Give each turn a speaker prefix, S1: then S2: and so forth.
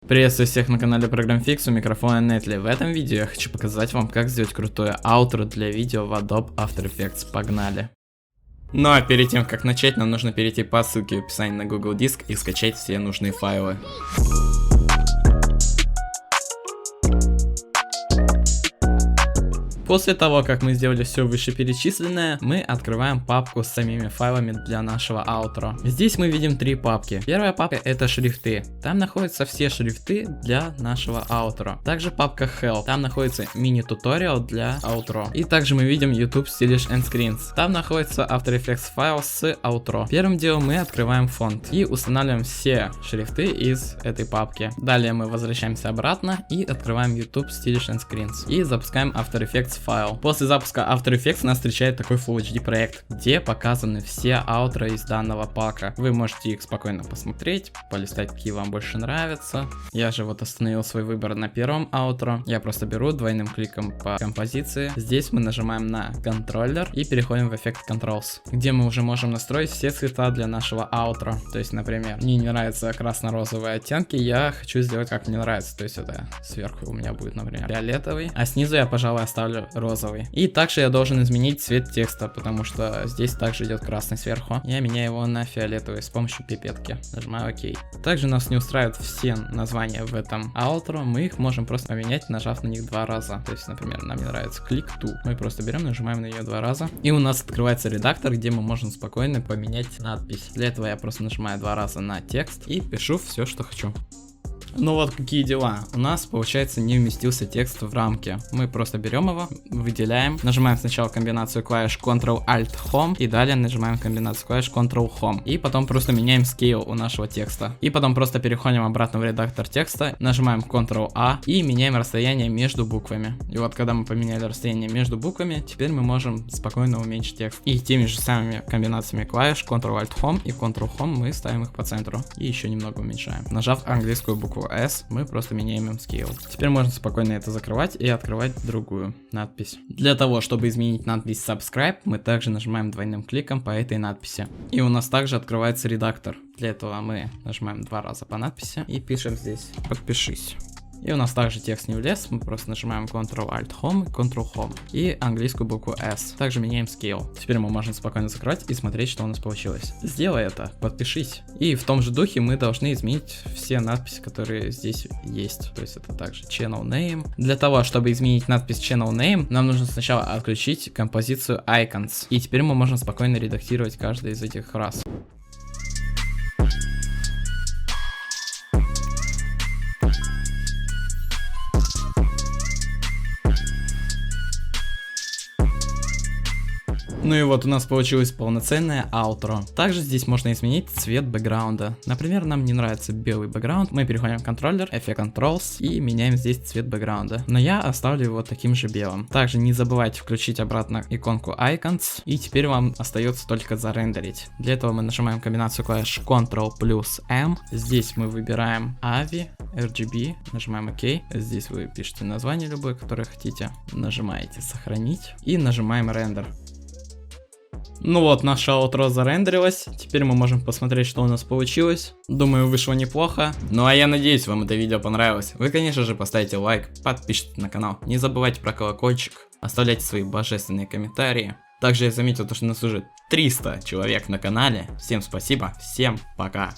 S1: Приветствую всех на канале ProgramFix, у микрофона Нетли. В этом видео я хочу показать вам, как сделать крутое аутро для видео в Adobe After Effects. Погнали! Ну а перед тем, как начать, нам нужно перейти по ссылке в описании на Google Диск и скачать все нужные файлы. После того, как мы сделали все вышеперечисленное, мы открываем папку с самими файлами для нашего аутро. Здесь мы видим три папки. Первая папка — это шрифты. Там находятся все шрифты для нашего аутро. Также папка Help. Там находится мини-туториал для аутро. И также мы видим YouTube Stylish and Screens. Там находится After Effects файл с аутро. Первым делом мы открываем фонд и устанавливаем все шрифты из этой папки. Далее мы возвращаемся обратно и открываем YouTube Stylish and Screens. И запускаем After Effects файл. После запуска After Effects нас встречает такой Full HD проект, где показаны все аутро из данного пака. Вы можете их спокойно посмотреть, полистать, какие вам больше нравятся. Я же вот остановил свой выбор на первом аутро. Я просто беру двойным кликом по композиции. Здесь мы нажимаем на контроллер и переходим в эффект Controls, где мы уже можем настроить все цвета для нашего аутро. То есть, например, мне не нравятся красно-розовые оттенки, я хочу сделать как мне нравится. То есть это сверху у меня будет, например, фиолетовый, а снизу я, пожалуй, оставлю розовый. И также я должен изменить цвет текста, потому что здесь также идет красный сверху. Я меняю его на фиолетовый с помощью пипетки. Нажимаю ОК. Также нас не устраивают все названия в этом аутро. Мы их можем просто поменять, нажав на них два раза. То есть, например, нам не нравится click to. Мы просто берем, нажимаем на нее два раза. И у нас открывается редактор, где мы можем спокойно поменять надпись. Для этого я просто нажимаю два раза на текст и пишу все, что хочу. Ну вот какие дела. У нас, получается, не вместился текст в рамке. Мы просто берем его, выделяем, нажимаем сначала комбинацию клавиш Ctrl-Alt-Home и далее нажимаем комбинацию клавиш Ctrl-Home. И потом просто меняем scale у нашего текста. И потом просто переходим обратно в редактор текста, нажимаем Ctrl-A и меняем расстояние между буквами. И вот когда мы поменяли расстояние между буквами, теперь мы можем спокойно уменьшить текст. И теми же самыми комбинациями клавиш Ctrl-Alt-Home и Ctrl-Home мы ставим их по центру. И еще немного уменьшаем. Нажав английскую букву S, мы просто меняем им scale. Теперь можно спокойно это закрывать и открывать другую надпись. Для того, чтобы изменить надпись Subscribe, мы также нажимаем двойным кликом по этой надписи. И у нас также открывается редактор. Для этого мы нажимаем два раза по надписи и пишем здесь «Подпишись». И у нас также текст не влез, мы просто нажимаем Ctrl-Alt-Home и Ctrl-Home и английскую букву S. Также меняем scale. Теперь мы можем спокойно закрывать и смотреть, что у нас получилось. Сделай это, подпишись. И в том же духе мы должны изменить все надписи, которые здесь есть. То есть это также Channel Name. Для того, чтобы изменить надпись Channel Name, нам нужно сначала отключить композицию Icons. И теперь мы можем спокойно редактировать каждый из этих фраз. Ну и вот у нас получилось полноценное аутро. Также здесь можно изменить цвет бэкграунда. Например, нам не нравится белый бэкграунд, мы переходим в контроллер, эффект Controls и меняем здесь цвет бэкграунда. Но я оставлю его таким же белым. Также не забывайте включить обратно иконку Icons, и теперь вам остается только зарендерить. Для этого мы нажимаем комбинацию клавиш Ctrl плюс M. Здесь мы выбираем AVI, RGB, нажимаем ОК. Здесь вы пишете название любое, которое хотите, нажимаете сохранить и нажимаем рендер. Ну вот, наше аутро зарендерилось, теперь мы можем посмотреть, что у нас получилось. Думаю, вышло неплохо. Ну а я надеюсь, вам это видео понравилось. Вы, конечно же, поставите лайк, подпишитесь на канал, не забывайте про колокольчик, оставляйте свои божественные комментарии. Также я заметил, что у нас уже 300 человек на канале. Всем спасибо, всем пока.